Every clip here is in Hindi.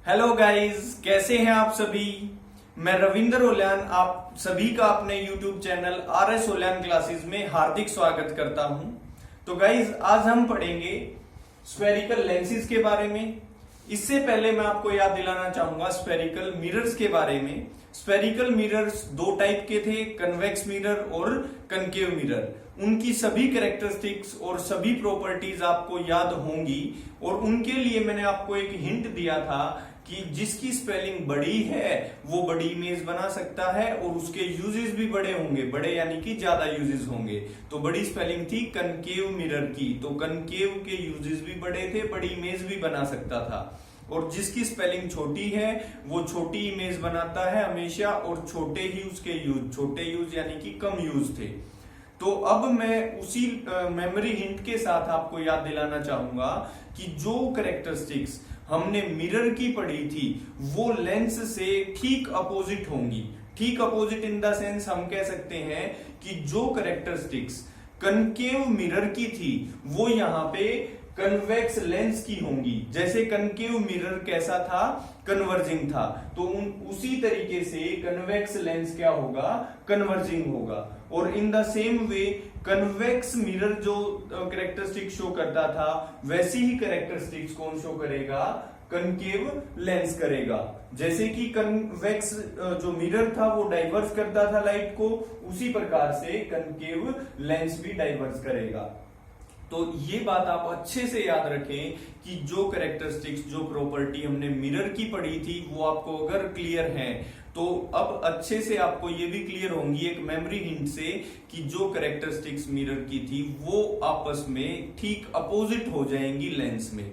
हेलो गाइस, कैसे हैं आप सभी। मैं रविंदर ओल्यान आप सभी का अपने यूट्यूब चैनल RS ओल्यान क्लासेस में हार्दिक स्वागत करता हूं। तो गाइस, आज हम पढ़ेंगे स्फेरिकल लेंसेज के बारे में। इससे पहले मैं आपको याद दिलाना चाहूंगा स्फेरिकल मिरर्स के बारे में। स्फेरिकल मिरर्स दो टाइप के थे, कन्वेक्स मिरर और कनकेव मिरर। उनकी सभी कैरेक्टरिस्टिक्स और सभी प्रॉपर्टीज आपको याद होंगी और उनके लिए मैंने आपको एक हिंट दिया था कि जिसकी स्पेलिंग बड़ी है वो बड़ी इमेज बना सकता है और उसके यूजेस भी बड़े होंगे, बड़े यानी कि ज्यादा यूजेस होंगे। तो बड़ी स्पेलिंग थी कनकेव मिरर की, तो कनकेव के यूजेस भी बड़े थे, बड़ी इमेज भी बना सकता था। और जिसकी स्पेलिंग छोटी है वो छोटी इमेज बनाता है हमेशा और छोटे ही उसके यूज, छोटे यूज यानी कि कम यूज थे। तो अब मैं उसी मेमोरी हिंट के साथ आपको याद दिलाना चाहूंगा कि जो कैरेक्टरिस्टिक्स हमने मिरर की पढ़ी थी वो लेंस से ठीक अपोजिट होंगी। ठीक अपोजिट इन द सेंस हम कह सकते हैं कि जो कैरेक्टरिस्टिक्स कनकेव मिरर की थी वो यहाँ पे कन्वेक्स लेंस की होंगी। जैसे कनकेव मिरर कैसा था, कन्वर्जिंग था, तो उसी तरीके से कन्वेक्स लेंस क्या होगा, कन्वर्जिंग होगा। और in the same way convex mirror जो कैरेक्टरिस्टिक शो करता था वैसी ही कैरेक्टरिस्टिक्स कौन शो करेगा, कनकेव लेंस करेगा। जैसे कि कन्वेक्स जो मिरर था वो डाइवर्स करता था लाइट को, उसी प्रकार से कनकेव लेंस भी डाइवर्स करेगा। तो ये बात आप अच्छे से याद रखें कि जो कैरेक्टरिस्टिक्स, जो प्रॉपर्टी हमने मिरर की पढ़ी थी वो आपको अगर क्लियर है तो अब अच्छे से आपको ये भी क्लियर होंगी एक मेमोरी हिंट से कि जो कैरेक्टरिस्टिक्स मिरर की थी वो आपस में ठीक अपोजिट हो जाएंगी लेंस में।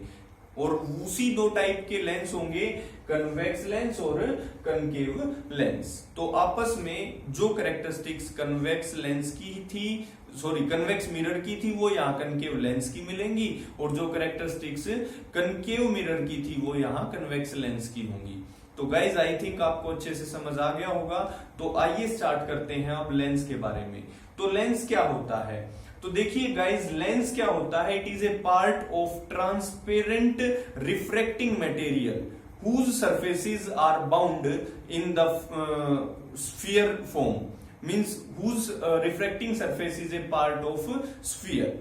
और उसी दो टाइप के लेंस होंगे, कन्वेक्स लेंस और कनकेव लेंस। तो आपस में जो कैरेक्टरिस्टिक्स कन्वेक्स लेंस की थी, कन्वेक्स मिरर की थी वो यहाँ कनकेव लेंस की मिलेंगी, और जो कैरेक्टरिस्टिक्स कनकेव मिरर की थी वो यहाँ कन्वेक्स लेंस की होंगी। तो गाइज आई थिंक आपको अच्छे से समझ आ गया होगा। तो आइए स्टार्ट करते हैं अब लेंस के बारे में। तो लेंस क्या होता है, तो देखिए गाइज, लेंस क्या होता है, it is a part of transparent refracting material whose surfaces are bound in the sphere form, means whose refracting surface is a part of sphere.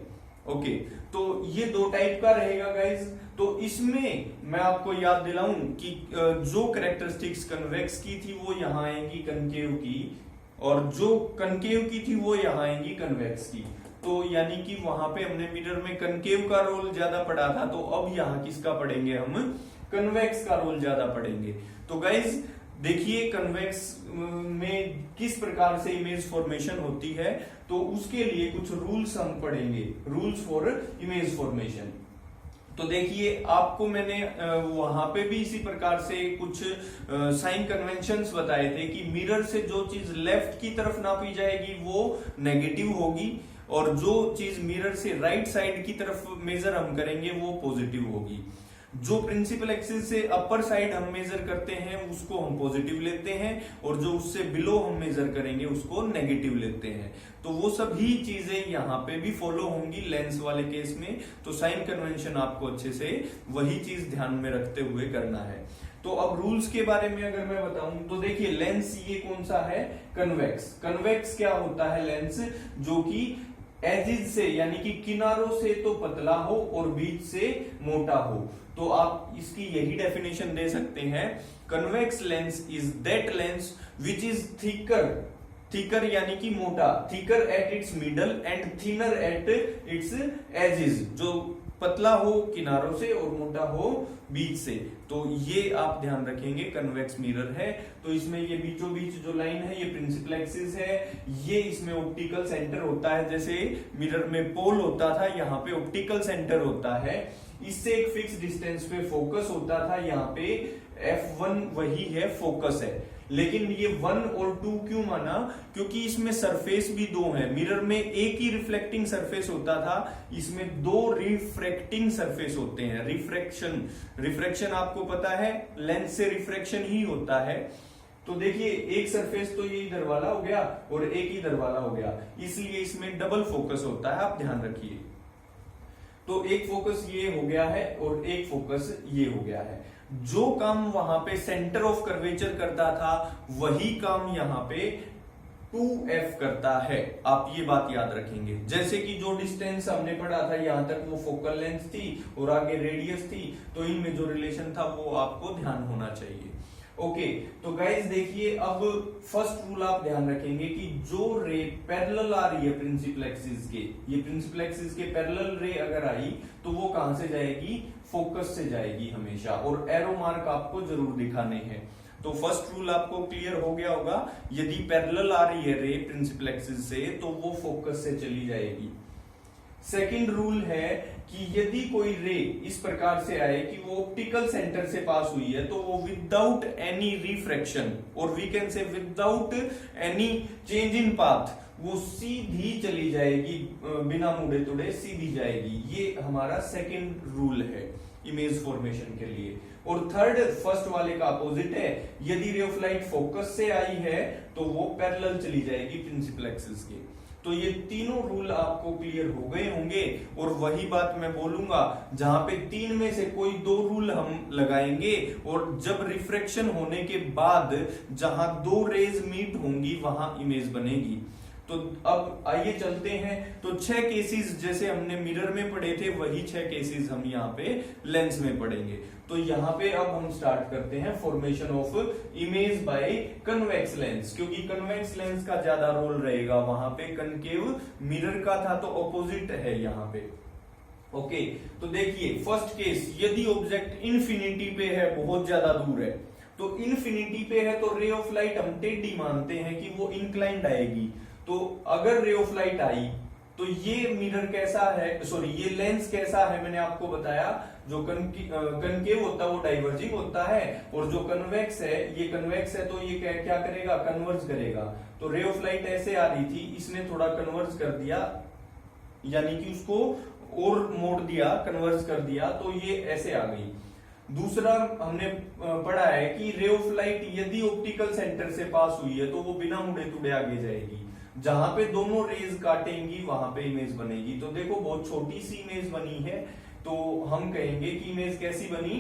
Okay, तो ये दो टाइप का रहेगा गाइज। तो इसमें मैं आपको याद दिलाऊं कि जो कैरेक्टरिस्टिक्स कन्वेक्स की थी वो यहां आएंगी कनकेव की, और जो कनकेव की थी वो यहां आएंगी कन्वेक्स की। तो यानी कि वहां पे हमने मिरर में कनकेव का रोल ज्यादा पढ़ा था, तो अब यहाँ किसका पढ़ेंगे हम, कन्वेक्स का रोल ज्यादा पढ़ेंगे। तो गाइज देखिए कन्वेक्स में किस प्रकार से इमेज फॉर्मेशन होती है, तो उसके लिए कुछ रूल्स हम पढ़ेंगे, रूल्स फॉर इमेज फॉर्मेशन। तो देखिए आपको मैंने वहां पे भी इसी प्रकार से कुछ साइन कन्वेंशंस बताए थे कि मिरर से जो चीज लेफ्ट की तरफ नापी जाएगी वो नेगेटिव होगी, और जो चीज मिरर से राइट साइड की तरफ मेजर हम करेंगे वो पॉजिटिव होगी। जो प्रिंसिपल एक्सिस से अपर साइड हम मेजर करते हैं उसको हम पॉजिटिव लेते हैं, और जो उससे बिलो हम मेजर करेंगे उसको नेगेटिव लेते हैं। तो वो सभी चीजें यहाँ पे भी फॉलो होंगी लेंस वाले केस में। तो साइन कन्वेंशन आपको अच्छे से वही चीज ध्यान में रखते हुए करना है। तो अब रूल्स के बारे में अगर मैं बताऊं तो देखिए लेंस ये कौन सा है, कन्वेक्स। कन्वेक्स क्या होता है, लेंस जो कि एजिज से यानी कि किनारों से तो पतला हो और बीच से मोटा हो। तो आप इसकी यही डेफिनेशन दे सकते हैं, convex lens is that lens which is thicker, thicker यानी कि मोटा, thicker at its middle and thinner at its edges, जो पतला हो किनारों से और मोटा हो बीच से। तो ये आप ध्यान रखेंगे कन्वेक्स मिरर है। तो इसमें ये बीचों बीच जो लाइन है ये प्रिंसिपल एक्सिस है, ये इसमें ऑप्टिकल सेंटर होता है। जैसे मिरर में पोल होता था, यहाँ पे ऑप्टिकल सेंटर होता है। इससे एक फिक्स डिस्टेंस पे फोकस होता था, यहाँ पे F1 वही है, फोकस है। लेकिन ये 1 और 2 क्यों माना, क्योंकि इसमें सरफेस भी दो है। मिरर में एक ही रिफ्लेक्टिंग सरफेस होता था, इसमें दो रिफ्रैक्टिंग सरफेस होते हैं। रिफ्रैक्शन आपको पता है लेंस से रिफ्रैक्शन ही होता है। तो देखिए एक सरफेस तो ये इधर वाला हो गया और एक इधर वाला हो गया, इसलिए इसमें डबल फोकस होता है, आप ध्यान रखिए। तो एक फोकस ये हो गया है और एक फोकस ये हो गया है। जो काम वहां पे सेंटर ऑफ कर्वेचर करता था वही काम यहाँ पे 2f करता है। आप ये बात याद रखेंगे। जैसे कि जो डिस्टेंस हमने पढ़ा था यहां तक वो फोकल लेंथ थी और आगे रेडियस थी, तो इनमें जो रिलेशन था वो आपको ध्यान होना चाहिए। ओके, तो गाइस देखिए, अब फर्स्ट रूल आप ध्यान रखेंगे कि जो रे पैरेलल आ रही है प्रिंसिपल एक्सिस के, ये प्रिंसिपल एक्सिस के पैरेलल रे अगर आई तो वो कहां से जाएगी, फोकस से जाएगी हमेशा, और एरो मार्क आपको जरूर दिखाने हैं। तो फर्स्ट रूल आपको क्लियर हो गया होगा, यदि पैरेलल आ रही है रे प्रिंसिपल एक्सिस से तो वो फोकस से चली जाएगी। सेकंड रूल है कि यदि कोई रे इस प्रकार से आए कि वो ऑप्टिकल सेंटर से पास हुई है तो वो विदाउट एनी रिफ्रैक्शन और we can say without any change in path वो सीधी चली जाएगी, बिना मुड़े तुड़े सीधी जाएगी। ये हमारा सेकंड रूल है इमेज फॉर्मेशन के लिए। और थर्ड फर्स्ट वाले का अपोजिट है, यदि रे ऑफ लाइट फोकस से आई है तो वो पैरेलल चली जाएगी प्रिंसिपल एक्सिस के। तो ये तीनों रूल आपको क्लियर हो गए होंगे, और वही बात मैं बोलूंगा जहां पे तीन में से कोई दो रूल हम लगाएंगे, और जब रिफ्रैक्शन होने के बाद जहां दो रेज मीट होंगी वहां इमेज बनेगी। तो अब आइए चलते हैं। तो 6 केसेस जैसे हमने मिरर में पढ़े थे वही 6 केसेस हम यहाँ पे लेंस में पढ़ेंगे। तो यहाँ पे अब हम स्टार्ट करते हैं formation of image by convex lens, क्योंकि कन्वेक्स लेंस का ज्यादा रोल रहेगा वहां पे, कनकेव मिरर का था तो ऑपोजिट है यहाँ पे। ओके, तो देखिए फर्स्ट केस, यदि ऑब्जेक्ट इन्फिनिटी पे है, बहुत ज्यादा दूर है, तो इन्फिनिटी पे है तो रे ऑफ लाइट हम टेढ़ी मानते हैं कि वो इंक्लाइंड आएगी। तो अगर रे ऑफ लाइट आई तो ये मिरर कैसा है, सॉरी ये लेंस कैसा है, मैंने आपको बताया जो कनकेव होता है वो डाइवर्जिंग होता है, और जो कन्वेक्स है ये कन्वेक्स है तो ये क्या करेगा, कन्वर्ज करेगा। तो रे ऑफ लाइट ऐसे आ रही थी, इसने थोड़ा कन्वर्ज कर दिया, यानी कि उसको और मोड़ दिया, कन्वर्ज कर दिया, तो ये ऐसे आ गई। दूसरा हमने पढ़ा है कि रे ऑफ लाइट यदि ऑप्टिकल सेंटर से पास हुई है तो वो बिना मुड़े तुड़े आगे जाएगी, जहां पे दोनों रेज काटेंगी वहां पे इमेज बनेगी। तो देखो बहुत छोटी सी इमेज बनी है, तो हम कहेंगे कि इमेज कैसी बनी,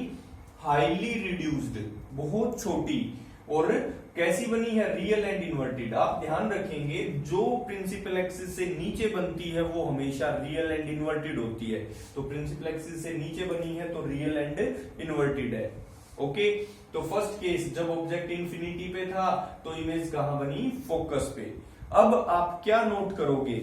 हाईली रिड्यूस्ड, बहुत छोटी। और कैसी बनी है, रियल एंड इन्वर्टेड। आप ध्यान रखेंगे जो प्रिंसिपल एक्सिस से नीचे बनती है वो हमेशा रियल एंड इन्वर्टेड होती है। तो प्रिंसिपल एक्सिस से नीचे बनी है तो रियल एंड इन्वर्टेड है। ओके, तो फर्स्ट केस जब ऑब्जेक्ट इंफिनिटी पे था तो इमेज कहां बनी, फोकस पे। अब आप क्या नोट करोगे,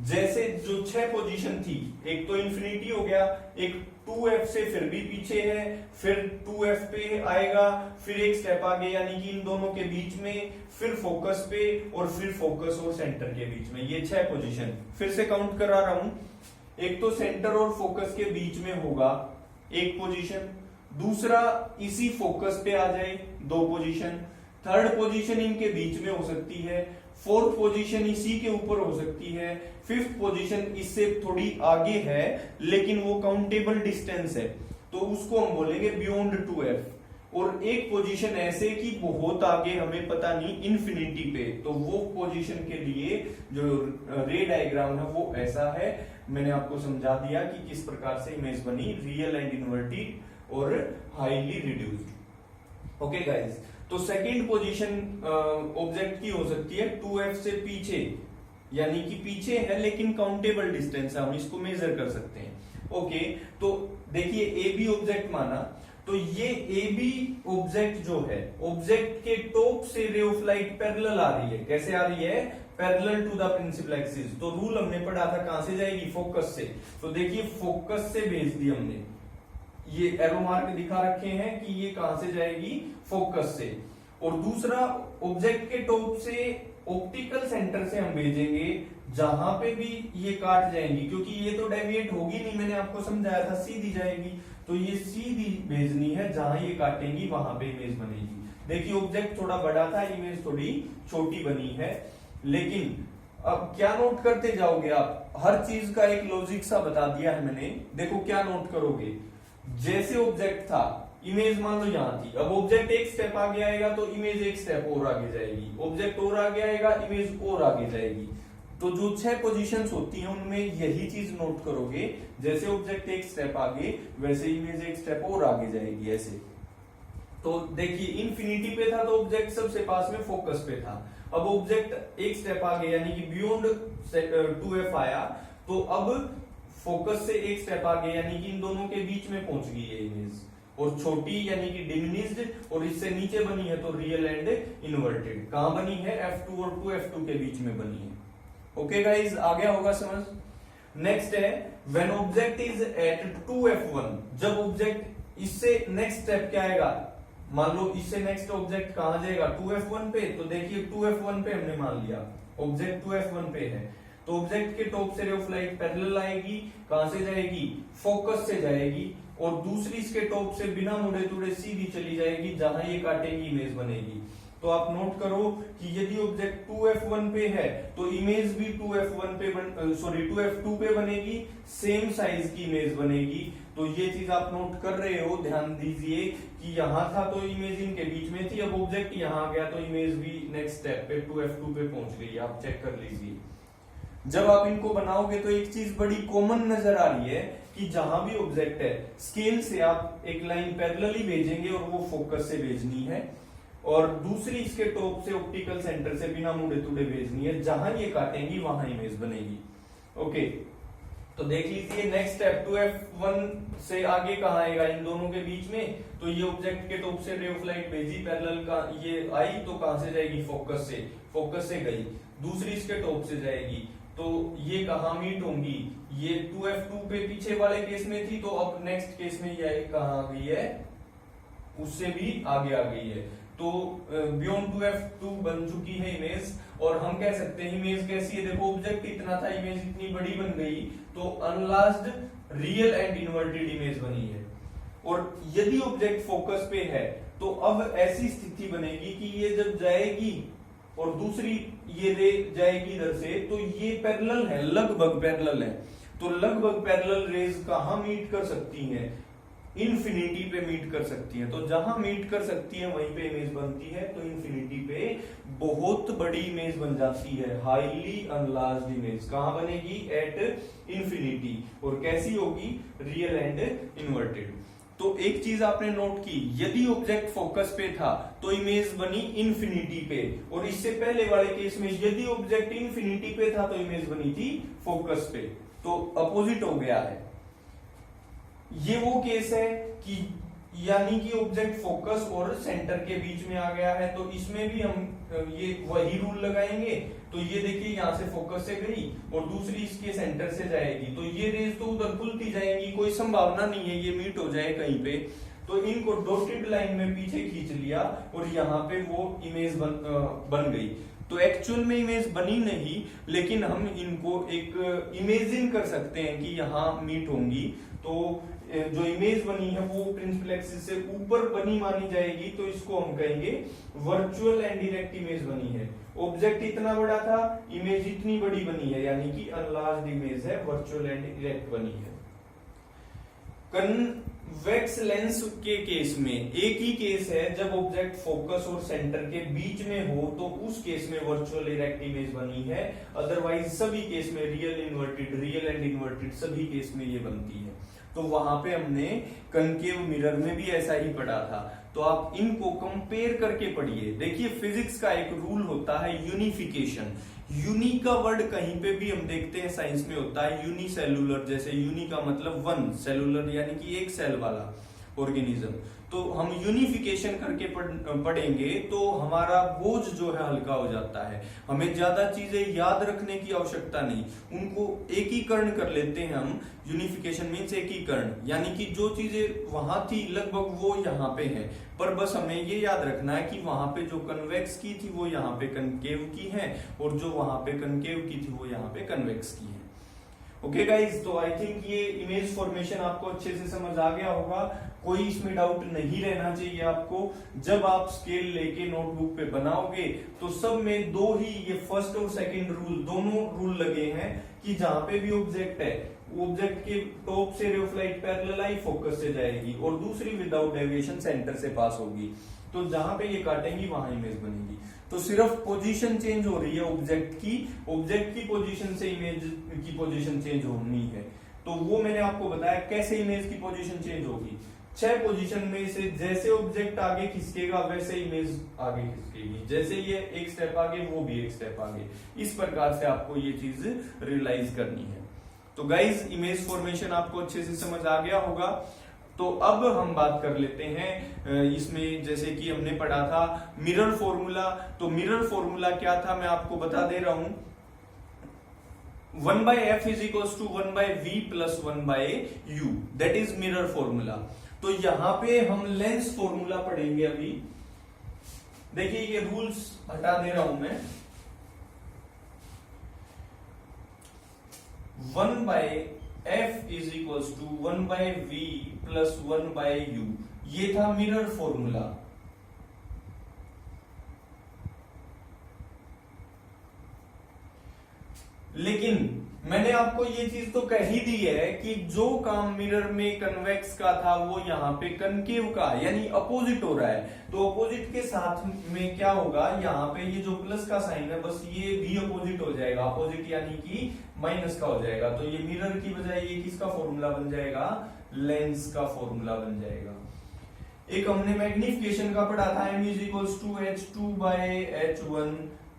जैसे जो 6 पोजीशन थी, एक तो इंफिनिटी हो गया, एक 2f से फिर भी पीछे है, फिर 2f पे आएगा, फिर एक स्टेप आगे यानी कि इन दोनों के बीच में, फिर फोकस पे, और फिर फोकस और सेंटर के बीच में। ये 6 पोजीशन फिर से काउंट करा रहा हूं। एक तो सेंटर और फोकस के बीच में होगा एक पोजीशन, दूसरा इसी फोकस पे आ जाए 2 पोजीशन, थर्ड पोजीशन इनके बीच में हो सकती है, फोर्थ पोजीशन इसी के ऊपर हो सकती है, फिफ्थ पोजीशन इससे थोड़ी आगे है लेकिन वो काउंटेबल डिस्टेंस है तो उसको हम बोलेंगे बियॉन्ड 2f, और एक पोजीशन ऐसे कि बहुत आगे हमें पता नहीं इन्फिनिटी पे, तो वो पोजीशन के लिए जो रे डायग्राम है वो ऐसा है। मैंने आपको समझा दिया कि किस प्रकार से इमेज बनी, रियल एंड इन्वर्टेड और हाईली रिड्यूस्ड। ओके गाइस, तो सेकंड पोजीशन ऑब्जेक्ट की हो सकती है 2f से पीछे, यानी कि पीछे है लेकिन काउंटेबल डिस्टेंस है, हम इसको मेजर कर सकते हैं। ओके, तो देखिए ए बी ऑब्जेक्ट माना, तो ये ए बी ऑब्जेक्ट जो है, ऑब्जेक्ट के टॉप से रे ऑफ लाइट पैरेलल आ रही है। कैसे आ रही है, parallel to the principal axis. तो रूल हमने पढ़ा था कहां से जाएगी, फोकस से। तो देखिए फोकस से भेज दी हमने, ये एरो मार्क दिखा रखे हैं कि ये कहां से जाएगी, फोकस से। और दूसरा ऑब्जेक्ट के टॉप से ऑप्टिकल सेंटर से हम भेजेंगे, जहां पे भी ये काट जाएंगी, क्योंकि ये तो डेविएट होगी नहीं, मैंने आपको समझाया था सीधी जाएगी, तो ये सीधी भेजनी है, जहां ये काटेंगी वहां पे इमेज बनेगी। देखिए ऑब्जेक्ट थोड़ा बड़ा था, इमेज थोड़ी छोटी बनी है, लेकिन अब क्या नोट करते जाओगे आप, हर चीज का एक लॉजिक सा बता दिया है मैंने। देखो क्या नोट करोगे, जैसे ऑब्जेक्ट था, इमेज मान लो यहां थी, अब ऑब्जेक्ट एक स्टेप आगे आएगा तो इमेज एक स्टेप और आगे जाएगी, ऑब्जेक्ट और आगे आएगा इमेज और आगे जाएगी। तो जो 6 पोजीशंस होती हैं उनमें यही चीज नोट करोगे, जैसे ऑब्जेक्ट एक स्टेप आगे वैसे इमेज एक स्टेप और आगे जाएगी ऐसे। तो देखिए इन्फिनिटी पे था तो ऑब्जेक्ट सबसे पास में फोकस पे था, अब ऑब्जेक्ट एक स्टेप आगे यानी कि बियॉन्ड 2f आया, तो अब फोकस से एक स्टेप आगे यानी कि इन दोनों के बीच में पहुंच गई है इमेज, और छोटी यानी कि डिमिनिश्ड, और इससे नीचे बनी है तो रियल एंड इन्वर्टेड। कहां बनी है? F2 और 2f2 के बीच में बनी है। ओके गाइज, आ गया होगा समझ। नेक्स्ट है when object is eight 2f1, जब ऑब्जेक्ट इससे नेक्स्ट स्टेप क्या आएगा, मान लो इससे नेक्स्ट ऑब्जेक्ट कहां जाएगा? 2f1 पे, तो देखिए 2f1 पे हमने मान लिया ऑब्जेक्ट 2f1 पे है, तो ऑब्जेक्ट के टॉप से रे ऑफ लाइट पैरेलल आएगी, कहां से जाएगी? फोकस से जाएगी, और दूसरी इसके टॉप से बिना मुड़े तुड़े सीधी चली जाएगी, जहां ये काटेंगी इमेज बनेगी। तो आप नोट करो कि यदि ऑब्जेक्ट 2f1 पे है तो इमेज भी 2f1 पे 2f2 पे बनेगी, सेम साइज की इमेज बनेगी। तो ये चीज आप नोट कर रहे हो, ध्यान दीजिए कि यहां था तो इमेज इनके बीच में थी, अब ऑब्जेक्ट यहां आ गया तो इमेज भी नेक्स्ट स्टेप पे 2f2 पे पहुंच गई, आप चेक कर लीजिए। जब आप इनको बनाओगे तो एक चीज बड़ी कॉमन नजर आ रही है कि जहां भी ऑब्जेक्ट है स्केल से आप एक लाइन पैरेलली भेजेंगे और वो फोकस से भेजनी है, और दूसरी इसके टॉप से ऑप्टिकल सेंटर से बिना मुड़े तुड़े भेजनी है, जहां ये काटेंगी वहां इमेज बनेगी। ओके, तो देख लीजिए नेक्स्ट स्टेप 2f1 से आगे कहां आएगा? इन दोनों के बीच में, तो ये ऑब्जेक्ट के टॉप से रे ऑफ लाइट भेजी पैरेलल का, ये आई तो कहां से जाएगी? फोकस से गई, दूसरी इसके टॉप से जाएगी, तो ये कहां मीट होंगी? ये 2f2 पे पीछे वाले केस में थी, तो अब नेक्स्ट केस में ये कहां आ गई है? उससे भी आगे आ गई है, तो बियॉन्ड 2f2 बन चुकी है इमेज। और हम कह सकते हैं इमेज कैसी है, देखो ऑब्जेक्ट इतना था, इमेज इतनी बड़ी बन गई, तो अनलार्ज्ड रियल एंड इन्वर्टेड इमेज बनी है। और यदि ऑब्जेक्ट फोकस पे है तो अब ऐसी स्थिति बनेगी कि ये जब जाएगी और दूसरी ये रे जाएगी इधर से, तो ये पैरेलल है, लगभग पैरेलल है, तो लगभग पैरेलल रेज कहां मीट कर सकती हैं? इन्फिनिटी पे मीट कर सकती है। तो जहां मीट कर सकती है वहीं पे इमेज बनती है, तो इन्फिनिटी पे बहुत बड़ी इमेज बन जाती है, हाईली अनलार्ज्ड इमेज। कहां बनेगी? At infinity. और कैसी होगी? Real and inverted. तो एक चीज आपने नोट की, यदि ऑब्जेक्ट फोकस पे था तो इमेज बनी इन्फिनिटी पे, और इससे पहले वाले केस में यदि ऑब्जेक्ट इन्फिनिटी पे था तो इमेज बनी थी फोकस पे, तो अपोजिट हो गया है। ये वो केस है कि यानी कि ऑब्जेक्ट फोकस और सेंटर के बीच में आ गया है, तो इसमें भी हम ये वही रूल लगाएंगे। तो ये देखिए यहां से फोकस से गई और दूसरी इसके सेंटर से जाएगी, तो ये रेज तो उधर खुलती जाएंगी, कोई संभावना नहीं है ये मीट हो जाए कहीं पे। तो इनको डॉटेड लाइन में पीछे खींच लिया और यहाँ पे वो इमेज बन गई। तो एक्चुअल में इमेज बनी नहीं, लेकिन हम इनको एक इमेजिन कर सकते हैं कि यहाँ मीट होंगी। तो जो इमेज बनी है वो प्रिंसिपल एक्सिस से ऊपर बनी मानी जाएगी, तो इसको हम कहेंगे वर्चुअल एंड डायरेक्ट इमेज बनी है। ऑब्जेक्ट इतना बड़ा था, इमेज इतनी बड़ी बनी है, यानी कि अनलार्ज्ड इमेज है, वर्चुअल एंड डायरेक्ट बनी है। कन्वेक्स लेंस के केस में एक ही केस है, जब ऑब्जेक्ट फोकस और सेंटर के बीच में हो तो उस केस में वर्चुअल डायरेक्ट इमेज बनी है, अदरवाइज सभी केस में रियल एंड इन्वर्टेड सभी केस में ये बनती है। तो वहां पे हमने कनकेव मिरर में भी ऐसा ही पढ़ा था, तो आप इनको कंपेयर करके पढ़िए। देखिए फिजिक्स का एक रूल होता है यूनिफिकेशन। यूनी का वर्ड कहीं पे भी हम देखते हैं साइंस में होता है यूनिसेलुलर, जैसे यूनी का मतलब वन, सेलुलर यानी कि एक सेल वाला ऑर्गेनिज्म। तो हम यूनिफिकेशन करके पढ़ेंगे तो हमारा बोझ जो है हल्का हो जाता है, हमें ज्यादा चीजें याद रखने की आवश्यकता नहीं, उनको एकीकरण कर लेते हैं हम। यूनिफिकेशन मीन्स एकीकरण, यानी कि जो चीजें वहां थी लगभग वो यहाँ पे है, पर बस हमें ये याद रखना है कि वहां पे जो कन्वेक्स की थी वो यहाँ पे कनकेव की है, और जो वहां पे कनकेव की थी वो यहाँ पे कन्वेक्स की है। ओके गाइज, तो आई थिंक ये इमेज फॉर्मेशन आपको अच्छे से समझ आ गया होगा, कोई इसमें डाउट नहीं रहना चाहिए आपको। जब आप स्केल लेके नोटबुक पे बनाओगे तो सब में दो ही, ये फर्स्ट और सेकंड रूल, दोनों रूल लगे हैं कि जहां पे भी ऑब्जेक्ट है ऑब्जेक्ट के टॉप से ray of light parallel I, focus से जाएगी, और दूसरी विदाउट डेविएशन सेंटर से पास होगी। तो जहां पे ये काटेंगी वहां इमेज बनेगी। तो सिर्फ पोजीशन चेंज हो रही है ऑब्जेक्ट की पोजीशन से इमेज की पोजीशन चेंज होनी है। तो वो मैंने आपको बताया कैसे इमेज की पोजीशन चेंज होगी। 6 पोजीशन में से जैसे ऑब्जेक्ट आगे खिसकेगा वैसे इमेज आगे खिसकेगी, जैसे ये एक स्टेप आगे वो भी एक स्टेप आगे। इस प्रकार से आपको ये चीज रियलाइज करनी है। तो गाइज इमेज फॉर्मेशन आपको अच्छे से समझ आ गया होगा। तो अब हम बात कर लेते हैं इसमें, जैसे कि हमने पढ़ा था मिरर फॉर्मूला। तो मिरर फॉर्मूला क्या था मैं आपको बता दे रहा हूं। 1/f is equals to 1/v plus 1/u, that is mirror formula. तो यहां पे हम लेंस फॉर्मूला पढ़ेंगे अभी। देखिए ये रूल्स हटा दे रहा हूं मैं। 1/f is equals to 1/v plus 1/u, ये था मिरर फॉर्मूला। लेकिन मैंने आपको ये चीज तो कह ही दी है कि जो काम मिरर में कन्वेक्स का था वो यहाँ पे कनकेव का यानी अपोजिट हो रहा है। तो अपोजिट के साथ में क्या होगा, यहाँ पे ये जो प्लस का साइन है बस ये भी अपोजिट हो जाएगा, अपोजिट यानी कि माइनस का हो जाएगा। तो ये मिरर की बजाय ये किसका फॉर्मूला बन जाएगा, लेंस का फॉर्मूला बन जाएगा। एक हमने मैग्निफिकेशन का पढ़ा था, m is equals to h2/h1,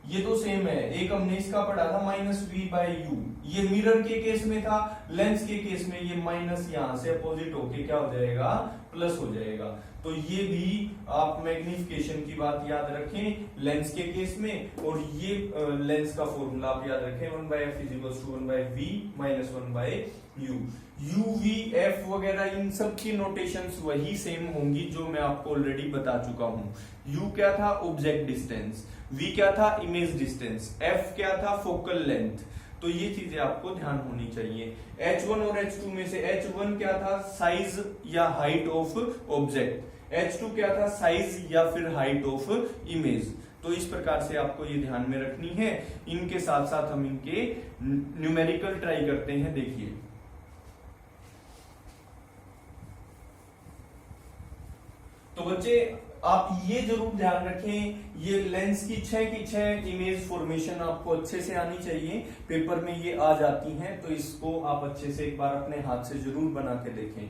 ये तो सेम है। एक हमने इसका पढ़ा था -v/u, ये मिरर के केस में था। लेंस के केस में ये माइनस यहां से अपोजिट होके क्या हो जाएगा, प्लस हो जाएगा। तो ये भी आप मैग्निफिकेशन की बात याद रखें लेंस के केस में, और ये लेंस का फॉर्मूला आप याद रखें 1/f is equals to 1/v minus 1/u। u, v, f वगैरह इन सब की नोटेशंस वही सेम होंगी जो मैं आपको ऑलरेडी बता चुका हूं। u क्या था, ऑब्जेक्ट डिस्टेंस, v क्या था, इमेज डिस्टेंस, f क्या था, फोकल लेंथ। तो ये चीजें आपको ध्यान होनी चाहिए। h1 और h2 में से h1 क्या था, साइज या हाइट ऑफ ऑब्जेक्ट, h2 क्या था, साइज या फिर हाइट ऑफ इमेज। तो इस प्रकार से आपको ये ध्यान में रखनी है। इनके साथ साथ हम इनके न्यूमेरिकल ट्राई करते हैं। देखिए तो बच्चे आप ये जरूर ध्यान रखें, ये लेंस की 6 की 6 इमेज फॉर्मेशन आपको अच्छे से आनी चाहिए। पेपर में ये आ जाती हैं, तो इसको आप अच्छे से एक बार अपने हाथ से जरूर बना के देखें।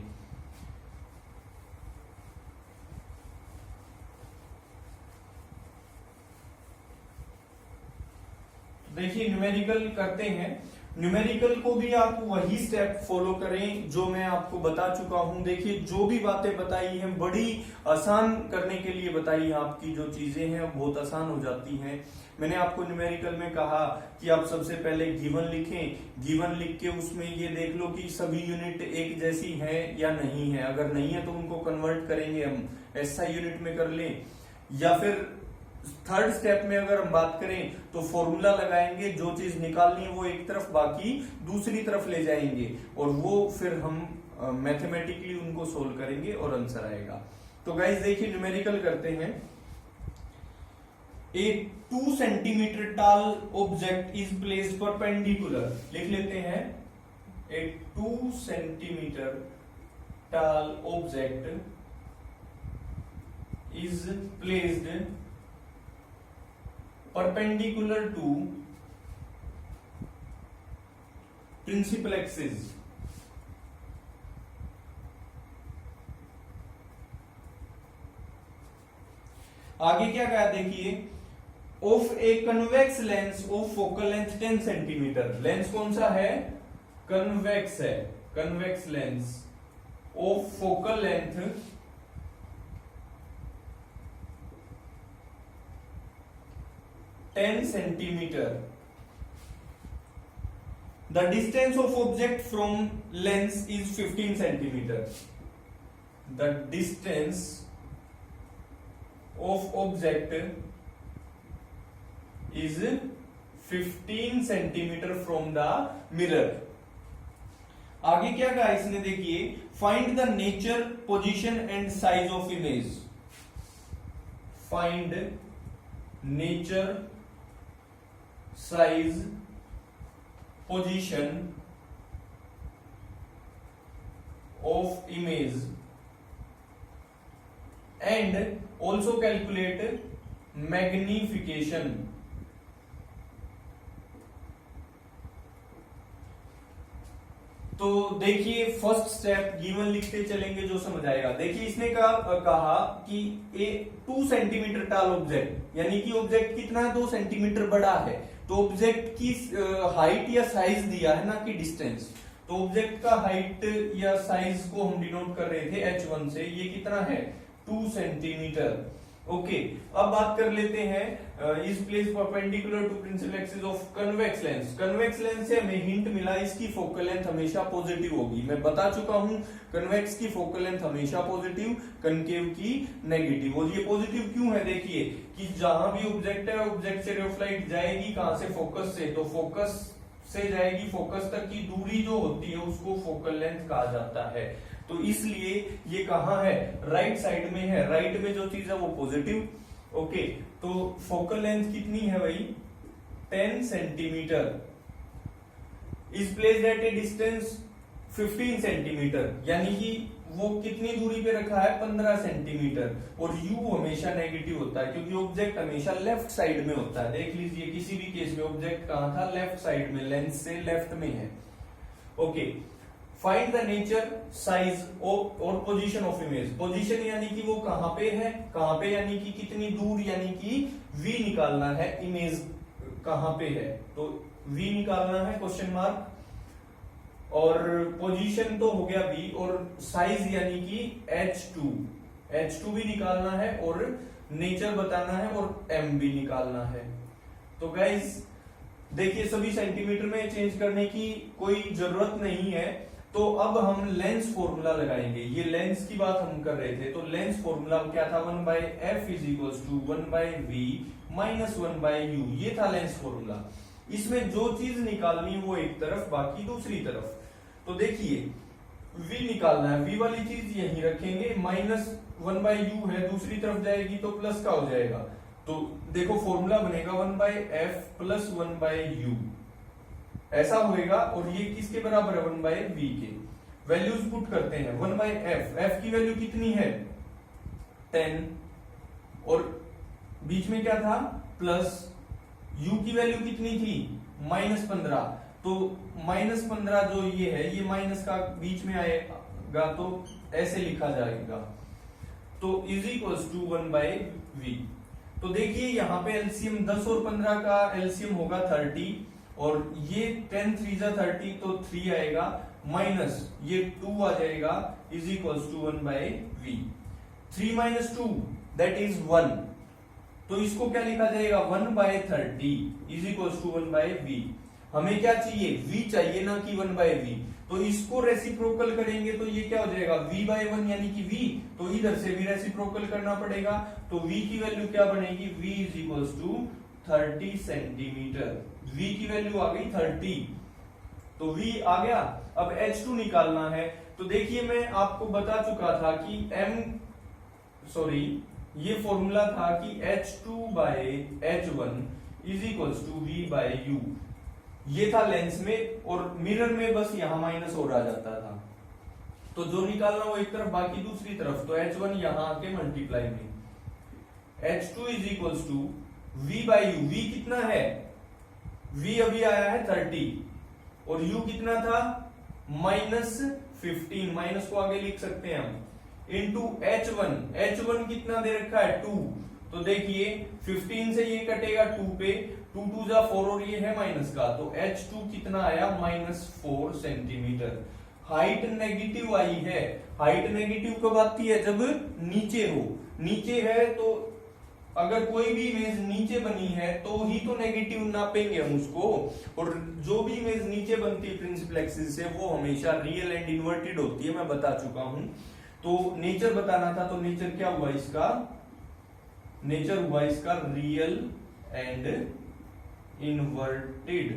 देखिए न्यूमेरिकल करते हैं। न्यूमेरिकल को भी आप वही स्टेप फॉलो करें जो मैं आपको बता चुका हूं। देखिए जो भी बातें बताई हैं बड़ी आसान करने के लिए बताई, आपकी जो चीजें हैं बहुत आसान हो जाती हैं। मैंने आपको न्यूमेरिकल में कहा कि आप सबसे पहले गिवन लिखें। गिवन लिख के उसमें ये देख लो कि सभी यूनिट एक जैसी है या नहीं है। अगर नहीं है तो उनको कन्वर्ट करेंगे हम, ऐसा यूनिट में कर लें। या फिर थर्ड स्टेप में अगर हम बात करें तो फॉर्मूला लगाएंगे, जो चीज निकालनी है वो एक तरफ बाकी दूसरी तरफ ले जाएंगे, और वो फिर हम मैथमेटिकली उनको सोल्व करेंगे और आंसर आएगा। तो गाइस देखिए न्यूमेरिकल करते हैं। ए 2 सेंटीमीटर टाल ऑब्जेक्ट इज प्लेस्ड परपेंडिकुलर, लिख लेते हैं। ए 2 सेंटीमीटर टाल object is placed perpendicular to principal axis। आगे क्या कहा देखिए, of a convex lens of focal length 10 centimetre. Lens कौन सा है, कन्वेक्स है। Convex lens of focal length 10 centimeter. The distance of object from lens is 15 centimeter. The distance of object is 15 centimeter from the mirror. आगे क्या कहा इसने देखिए, find the nature, position and size of image. Find nature, size, position of image and also calculate magnification। तो देखिए फर्स्ट स्टेप गिवन लिखते चलेंगे जो समझ आएगा। देखिए इसने कहा कि ए 2 सेंटीमीटर टाल ऑब्जेक्ट, यानी कि ऑब्जेक्ट कितना 2 सेंटीमीटर बड़ा है, तो ऑब्जेक्ट की हाइट या साइज दिया है ना कि डिस्टेंस। तो ऑब्जेक्ट का हाइट या साइज को हम डिनोट कर रहे थे h1 से, ये कितना है 2 सेंटीमीटर। ओके, अब बात कर लेते हैं इस place perpendicular to principal axis of convex lens. Convex lens से हमें हिंट मिला इसकी फोकल लेंथ हमेशा पॉजिटिव होगी। मैं बता चुका हूं कन्वेक्स की फोकल लेंथ हमेशा पॉजिटिव, कनकेव की नेगेटिव। और ये पॉजिटिव क्यों है, देखिए कि जहां भी ऑब्जेक्ट है ऑब्जेक्ट से रे ऑफ लाइट जाएगी कहां से, फोकस से, तो फोकस से जाएगी फोकस तक की दूरी जो होती है उसको फोकल लेंथ कहा जाता है। तो इसलिए ये कहां है, राइट साइड में है, राइट में जो चीज है वो पॉजिटिव। ओके, तो फोकल लेंथ कितनी है भाई 10 centimetre, is placed at A distance 15 centimetre, यानी कि वो कितनी दूरी पे रखा है 15 सेंटीमीटर। और u हमेशा नेगेटिव होता है क्योंकि ऑब्जेक्ट हमेशा लेफ्ट साइड में होता है। देख लीजिए किसी भी केस में ऑब्जेक्ट कहां था, लेफ्ट साइड में, लेंस से लेफ्ट में है। Okay, find the nature, size और पोजीशन ऑफ इमेज। पोजीशन यानी कि वो कहां पे है, कहां पे यानी कि कितनी दूर, यानी कि v निकालना है, इमेज कहां पे है तो v निकालना है क्वेश्चन मार्क। और पोजीशन तो हो गया v, और साइज यानी कि h2 भी निकालना है, और नेचर बताना है, और m भी निकालना है। तो गाइज देखिए सभी सेंटीमीटर में चेंज करने की कोई जरूरत नहीं है। तो अब हम लेंस फॉर्मूला लगाएंगे। ये लेंस की बात हम कर रहे थे, तो लेंस फॉर्मूला क्या था 1/f = 1/v - 1/u, ये था लेंस फॉर्मूला। इसमें जो चीज निकालनी वो एक तरफ, बाकी दूसरी तरफ। तो देखिए v निकालना है, v वाली चीज यहीं रखेंगे, -1/u है, दूसरी तरफ जाएगी तो प्लस का हो जाएगा। तो देखो फॉर्मूला बनेगा 1/f + 1/u, ऐसा होएगा। और ये किसके बराबर है 1/v के। वैल्यूज पुट करते हैं, 1/f, f की वैल्यू कितनी है 10, और बीच में क्या था प्लस, u की वैल्यू कितनी थी -15, तो -15 जो ये है ये माइनस का बीच में आएगा तो ऐसे लिखा जाएगा, तो = 1/v। तो देखिए यहाँ पे एलसीएम 10 और 15 का एलसीएम होगा 30, और ये 10 3 जा 30 तो 3 आएगा, माइनस ये 2 आ जाएगा, = 1/v। 3 - 2 दैट इज 1, तो इसको क्या लिखा जाएगा 1/30 = 1/v। हमें क्या चाहिए, v चाहिए ना कि 1/v। तो इसको रेसिप्रोकल करेंगे तो ये क्या हो जाएगा v/1 यानी कि v, तो इधर से भी रेसिप्रोकल करना पड़ेगा। तो v की वैल्यू क्या बनेगी, v = 30 सेंटीमीटर। v की वैल्यू आ गई 30, तो v आ गया। अब h2 निकालना है। तो देखिए मैं आपको बता चुका था कि ये फॉर्मूला था कि h2/h1 = v/u, ये था लेंस में, और मिरर में बस यहां माइनस और आ जाता था। तो जो निकालना वो एक तरफ, बाकी दूसरी तरफ, तो h1 यहां आके मल्टीप्लाई में, h2 = v/u। v कितना है, v अभी आया है 30, और u कितना था -15, माइनस को आगे लिख सकते हैं हम, इंटू h1 कितना दे रखा है 2, तो देखिए 15 से ये कटेगा 2 पे, 2 2 जा 4, और ये है माइनस का, तो h2 कितना आया -4 सेंटीमीटर। हाइट नेगेटिव आई है। हाइट नेगेटिव कब आती है, जब नीचे हो, नीचे है तो अगर कोई भी इमेज नीचे बनी है तो ही तो नेगेटिव नापेंगे हम उसको, और जो भी इमेज नीचे बनती है प्रिंसिपल एक्सिस से वो हमेशा रियल एंड इन्वर्टेड होती है, मैं बता चुका हूं। तो नेचर बताना था, तो नेचर क्या हुआ इसका, नेचर हुआ इसका रियल एंड इन्वर्टेड।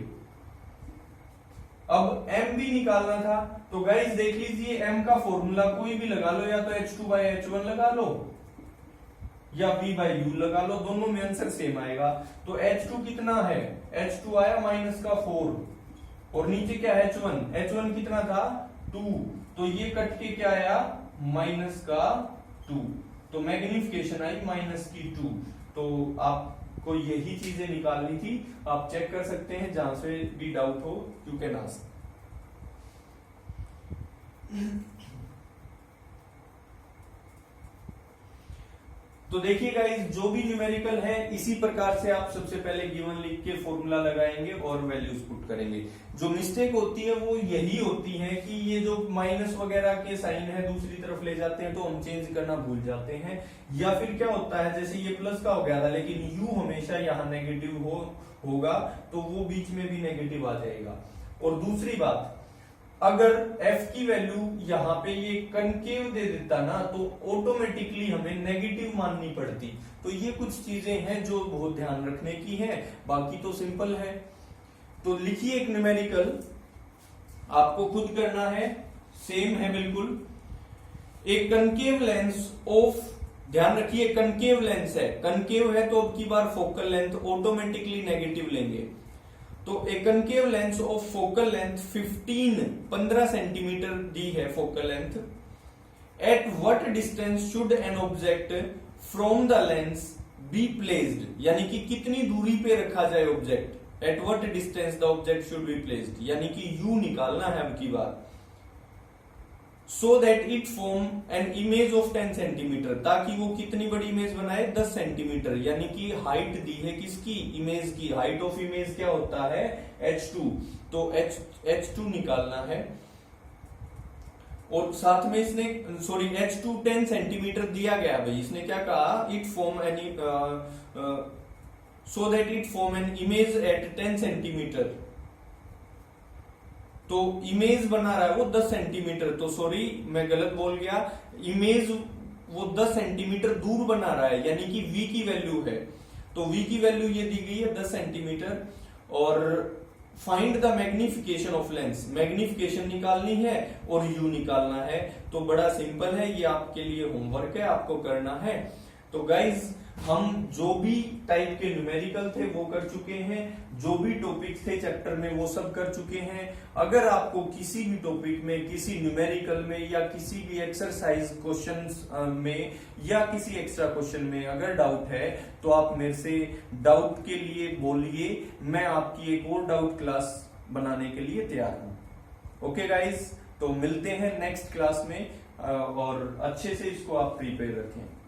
अब m भी निकालना था, तो गाइस देख लीजिए m का फॉर्मूला कोई भी लगा लो, या तो h2/h1 लगा लो या v/u लगा लो, दोनों में आंसर सेम आएगा। तो h2 कितना है, h2 आया -4, और नीचे क्या है h1 कितना था 2, तो ये कट के क्या आया, माइनस का 2, तो मैग्निफिकेशन आई माइनस की 2। तो आपको यही चीजें निकालनी थी, आप चेक कर सकते हैं, जहां से भी डाउट हो यू कैन आस्क। तो देखिए गाइस, जो भी न्यूमेरिकल है इसी प्रकार से आप सबसे पहले गिवन लिख के फॉर्मूला लगाएंगे और वैल्यूज पुट करेंगे। जो मिस्टेक होती है वो यही होती है कि ये जो माइनस वगैरह के साइन है दूसरी तरफ ले जाते हैं तो हम चेंज करना भूल जाते हैं, या फिर क्या होता है जैसे ये प्लस का हो गया था लेकिन यू हमेशा यहाँ नेगेटिव होगा तो वो बीच में भी नेगेटिव आ जाएगा। और दूसरी बात, अगर f की वैल्यू यहाँ पे ये कनकेव दे देता ना तो ऑटोमेटिकली हमें नेगेटिव माननी पड़ती। तो ये कुछ चीजें हैं जो बहुत ध्यान रखने की है, बाकी तो सिंपल है। तो लिखिए एक न्यूमेरिकल, आपको खुद करना है, सेम है बिल्कुल। एक कनकेव लेंस ऑफ, ध्यान रखिए कनकेव लेंस है, कनकेव है तो अब की बार फोकल लेंथ ऑटोमेटिकली नेगेटिव लेंगे। तो a concave lens of focal length 15 centimetre दी है focal length. At what distance should an object from the lens be placed, यानी कि कितनी दूरी पे रखा जाए object, at what distance the object should be placed, यानी कि यू निकालना है अब की बार। So that it form an image of 10 centimetre, ताकि वो कितनी बड़ी इमेज बनाए, 10 सेंटीमीटर, यानी कि हाइट दी है किसकी, इमेज की। हाइट ऑफ इमेज क्या होता है, h2, तो h2 निकालना है। और साथ में इसने h2 10 सेंटीमीटर दिया गया भाई, इसने क्या कहा, it form any so that it form an image at 10 centimetre, तो इमेज बना रहा है वो 10 सेंटीमीटर, तो सॉरी मैं गलत बोल गया, इमेज वो 10 सेंटीमीटर दूर बना रहा है, यानी कि v की वैल्यू है। तो v की वैल्यू ये दी गई है 10 सेंटीमीटर। और find the magnification of lens, magnification निकालनी है और u निकालना है। तो बड़ा सिंपल है, ये आपके लिए होमवर्क है, आपको करना है। तो गाइज हम जो भी टाइप के न्यूमेरिकल थे वो कर चुके हैं, जो भी टॉपिक थे चैप्टर में वो सब कर चुके हैं। अगर आपको किसी भी टॉपिक में, किसी न्यूमेरिकल में या किसी भी एक्सरसाइज क्वेश्चंस में या किसी एक्स्ट्रा क्वेश्चन में अगर डाउट है तो आप मेरे से डाउट के लिए बोलिए, मैं आपकी एक और डाउट क्लास बनाने के लिए तैयार हूं। ओके गाइज, तो मिलते हैं नेक्स्ट क्लास में, और अच्छे से इसको आप प्रिपेयर रखें।